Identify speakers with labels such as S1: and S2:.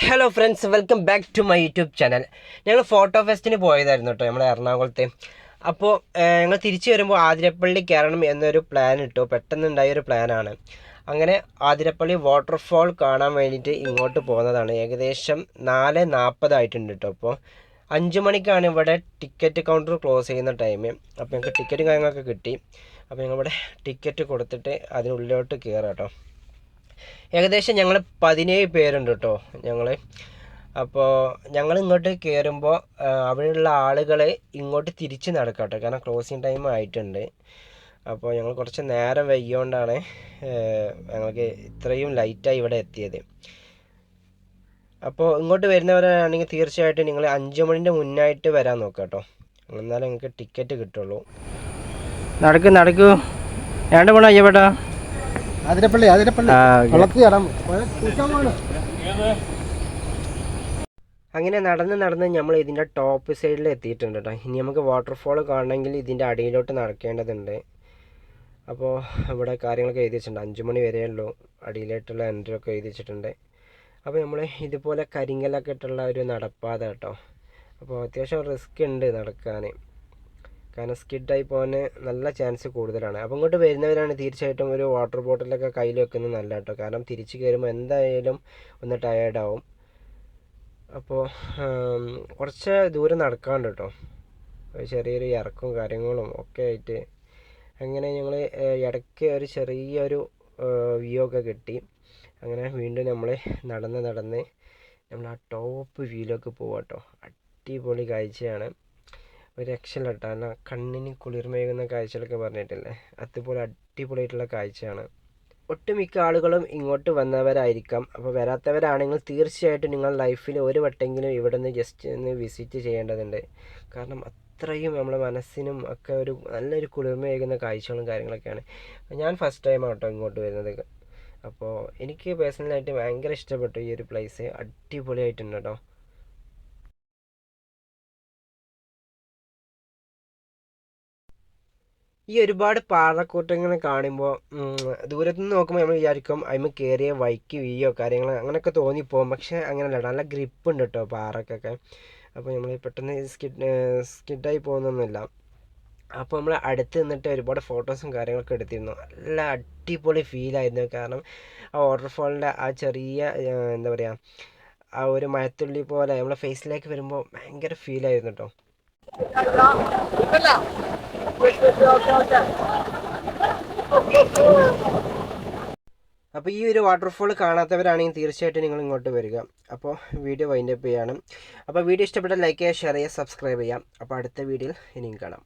S1: Hello friends, welcome back to my YouTube channel. ഞങ്ങൾ photo ഫെസ്റ്റിന് പോയതായിരുന്നു കേട്ടോ, നമ്മൾ എറണാകുളത്തെ. അപ്പോൾ ഞങ്ങൾ തിരിച്ചു വരുമ്പോൾ ആതിരപ്പള്ളി കയറണം എന്നൊരു പ്ലാൻ ഇട്ടു. പെട്ടെന്നുണ്ടായൊരു പ്ലാനാണ്. അങ്ങനെ ആതിരപ്പള്ളി വാട്ടർഫാൾ കാണാൻ വേണ്ടിയിട്ട് ഇങ്ങോട്ട് പോകുന്നതാണ്. ഏകദേശം 4:40 ആയിട്ടുണ്ട് കേട്ടോ. അപ്പോൾ 5 മണിക്കാണ് ഇവിടെ ടിക്കറ്റ് കൗണ്ടർ ക്ലോസ് ചെയ്യുന്ന ടൈം. അപ്പോൾ ഞങ്ങൾക്ക് ടിക്കറ്റും കാര്യങ്ങളൊക്കെ കിട്ടി. അപ്പോൾ ഞങ്ങളിവിടെ ടിക്കറ്റ് കൊടുത്തിട്ട് അതിനുള്ളിലോട്ട് കയറാം കേട്ടോ. ഏകദേശം ഞങ്ങൾ 17 പേരുണ്ട് കേട്ടോ അപ്പോൾ ഞങ്ങൾ ഇങ്ങോട്ട് കയറുമ്പോൾ അവിടെയുള്ള ആളുകൾ ഇങ്ങോട്ട് തിരിച്ച് നടക്കാം കേട്ടോ, കാരണം ക്ലോസിങ് ടൈം ആയിട്ടുണ്ട്. അപ്പോൾ ഞങ്ങൾ കുറച്ച് നേരം വൈകിയോണ്ടാണ് ഞങ്ങൾക്ക് ഇത്രയും ലൈറ്റായി ഇവിടെ എത്തിയത്. അപ്പോൾ ഇങ്ങോട്ട് വരുന്നവരാണെങ്കിൽ തീർച്ചയായിട്ടും നിങ്ങൾ 5 മണിൻ്റെ മുന്നായിട്ട് വരാൻ നോക്കാം കേട്ടോ, എന്നാലും നിങ്ങൾക്ക് ടിക്കറ്റ് കിട്ടുള്ളൂ. നടക്കൂ രണ്ട് മണി അയ്യപ്പെട്ടാ
S2: അതിരപ്പള്ളി
S1: അങ്ങനെ നടന്ന് നമ്മൾ ഇതിൻ്റെ ടോപ്പ് സൈഡിൽ എത്തിയിട്ടുണ്ട് കേട്ടോ. ഇനി നമുക്ക് വാട്ടർഫാൾ കാണണമെങ്കിൽ ഇതിൻ്റെ അടിയിലോട്ട് നടക്കേണ്ടതുണ്ട്. അപ്പോൾ ഇവിടെ കാര്യങ്ങളൊക്കെ എഴുതി വെച്ചിട്ടുണ്ട്. 5 മണി വരെയുള്ളൂ അടിയിലോട്ടുള്ള എൻട്രി ഒക്കെ എഴുതി വെച്ചിട്ടുണ്ട്. അപ്പോൾ നമ്മൾ ഇതുപോലെ കരിങ്കല്ലൊക്കെ ഇട്ടുള്ള ഒരു നടപ്പാത കേട്ടോ. അപ്പോൾ അത്യാവശ്യം റിസ്ക് ഉണ്ട് നടക്കാൻ, കാരണം സ്കിഡായി പോകാൻ നല്ല ചാൻസ് കൂടുതലാണ്. അപ്പോൾ ഇങ്ങോട്ട് വരുന്നവരാണ് തീർച്ചയായിട്ടും ഒരു വാട്ടർ ബോട്ടിലൊക്കെ കയ്യിൽ വെക്കുന്നത് നല്ല കേട്ടോ, കാരണം തിരിച്ച് കയറുമ്പോൾ എന്തായാലും ഒന്ന് ടയേർഡാവും. അപ്പോൾ കുറച്ച് ദൂരം നടക്കാണ്ട് കേട്ടോ, ചെറിയൊരു ഇറക്കവും കാര്യങ്ങളും ഒക്കെ ആയിട്ട് അങ്ങനെ ഞങ്ങൾ ഇടയ്ക്ക് ഒരു ചെറിയൊരു വ്യൂ ഒക്കെ കിട്ടി. അങ്ങനെ വീണ്ടും നമ്മൾ നടന്ന് നമ്മൾ ആ ടോപ്പ് വ്യൂയിലേക്ക് പോവാം കേട്ടോ. അടിപൊളി കാഴ്ചയാണ്, ഒരു രക്ഷയില്ല കേട്ടോ. അല്ല, കണ്ണിന് കുളിർമേകുന്ന കാഴ്ചകളൊക്കെ പറഞ്ഞിട്ടില്ലേ, അതുപോലെ അടിപൊളിയായിട്ടുള്ള കാഴ്ചയാണ്. ഒട്ടുമിക്ക ആളുകളും ഇങ്ങോട്ട് വന്നവരായിരിക്കാം. അപ്പോൾ വരാത്തവരാണെങ്കിൽ തീർച്ചയായിട്ടും നിങ്ങൾ ലൈഫിൽ ഒരു വട്ടെങ്കിലും ഇവിടെ നിന്ന് ജസ്റ്റ് ഒന്ന് വിസിറ്റ് ചെയ്യേണ്ടതുണ്ട്, കാരണം അത്രയും നമ്മുടെ മനസ്സിനും ഒക്കെ ഒരു നല്ലൊരു കുളിർമയേകുന്ന കാഴ്ചകളും കാര്യങ്ങളൊക്കെയാണ്. ഞാൻ ഫസ്റ്റ് ടൈമാണ് കേട്ടോ ഇങ്ങോട്ട് വരുന്നത്. അപ്പോൾ എനിക്ക് പേഴ്സണലായിട്ട് ഭയങ്കര ഇഷ്ടപ്പെട്ടു ഈ ഒരു പ്ലേസ്, അടിപൊളിയായിട്ടുണ്ട് കേട്ടോ. ഈ ഒരുപാട് പാറക്കൂട്ടങ്ങൾ കാണുമ്പോൾ ദൂരത്തുനിന്ന് നോക്കുമ്പോൾ നമ്മൾ വിചാരിക്കും അതിന് കയറിയ വൈക്ക് വീയോ കാര്യങ്ങൾ അങ്ങനെയൊക്കെ തോന്നിപ്പോകും. പക്ഷേ അങ്ങനെയല്ല, നല്ല ഗ്രിപ്പ് ഉണ്ട് കേട്ടോ പാറക്കൊക്കെ. അപ്പോൾ നമ്മൾ പെട്ടെന്ന് സ്കിഡായി പോകുന്നൊന്നുമില്ല. അപ്പോൾ നമ്മൾ അടുത്ത് നിന്നിട്ട് ഒരുപാട് ഫോട്ടോസും കാര്യങ്ങളൊക്കെ എടുത്തിരുന്നു. നല്ല അടിപൊളി ഫീലായിരുന്നു, കാരണം ആ വാട്ടർഫാളിൻ്റെ ആ ചെറിയ എന്താ പറയുക, ആ ഒരു മഴത്തുള്ളി പോലെ നമ്മളെ ഫേസിലേക്ക് വരുമ്പോൾ ഭയങ്കര ഫീലായിരുന്നു കേട്ടോ. അപ്പോൾ ഈ ഒരു വാട്ടർഫാൾ കാണാത്തവരാണെങ്കിൽ തീർച്ചയായിട്ടും നിങ്ങൾ ഇങ്ങോട്ട് വരിക. അപ്പോൾ വീഡിയോ വൈൻഡപ്പ് ചെയ്യണം. അപ്പോൾ വീഡിയോ ഇഷ്ടപ്പെട്ടാൽ ലൈക്ക് ചെയ്യുക, ഷെയർ ചെയ്യുക, സബ്സ്ക്രൈബ് ചെയ്യാം. അപ്പോൾ അടുത്ത വീഡിയോയിൽ ഇനിയും കാണാം.